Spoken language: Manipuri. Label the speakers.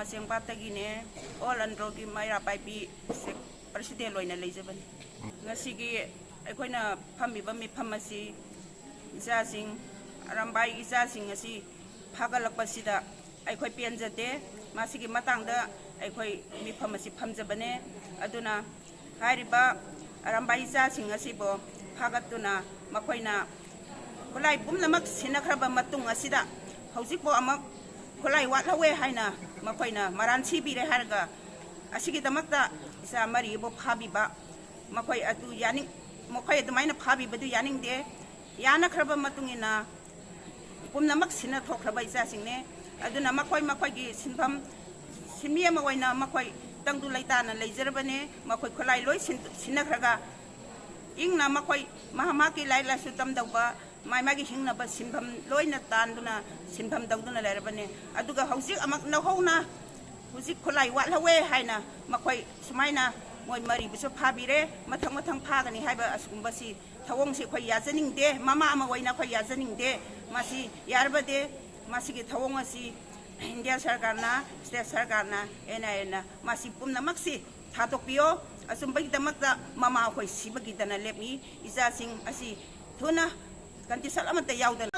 Speaker 1: Chingakham all androgi Maira Pipe President Loina Elizabeth. Nasigi Equina Pamibami Pamasi Zazing Rambai Zazing asi Pagalapasida Equi Pianzate Masigi Matanga Equi Mi Pamasi Pamzabane Aduna Hariba Rambai Zazing asibo Pagatuna Makoina Kulai Bumnamak Sinakraba Matung Asida Hausipo Amak Kulai Wataway haina Makoina Maranchi Bire Harga Asigi the Makta is a Maribo Pabiba Makoi Atu Yaning Mokoi the Mina Pabi Badu yaningde Yana Kraba Matungina Bumnamak Sina Tokraba Zazine Aduna Makoi Makogi Sinpam Simia Mawaina Makoi Tangu Laitana Lazarbane Makoi Kulai Lois Sinakraga Ingna Makoi Mahamaki Laila Sutam Daba my Maggie Hingnaba Simpam Loina Tanduna Simpam Daguna Larabane Aduga Hausi Amak Nahona Husi Kulai Wataway haina Makoi Sumaina Moy Mari Bishop Habire Matang Pagani Haba Askumbasi Tawong Si Quay Yazaning de Mama Amawaina Quay Yazaning de Masi Yarba de Masiki Tawongasi India Sargana State Sargana Ena Masi Pumna Maxi Tatopio Asumbai the Mata Mama Quay Sibagitana let me Izasing Asi Tuna Kanti salamat tayaw dan.